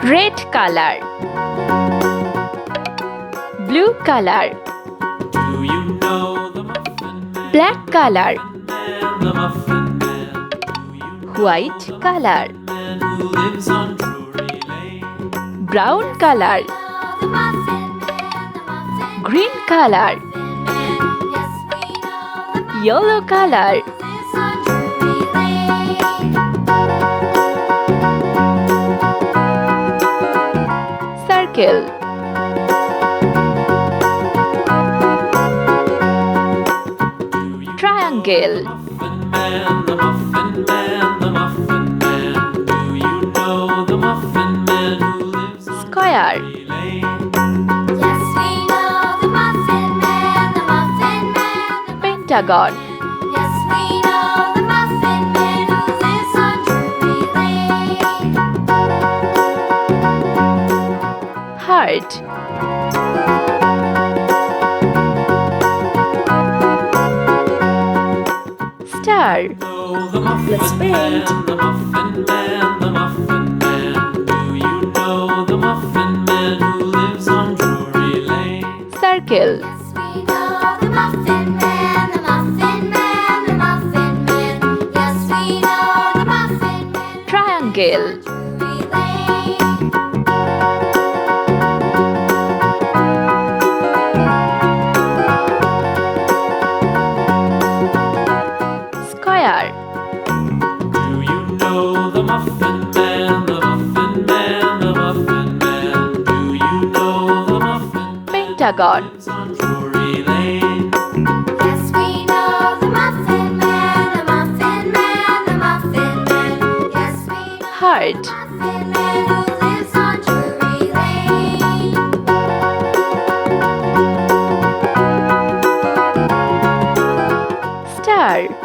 red color, blue color, black color, white color, brown color, green color, yellow color, circle, triangle, square, Pentagon, heart, star. Let's paint. Circle, triangle, square, Pentagon, heart, star.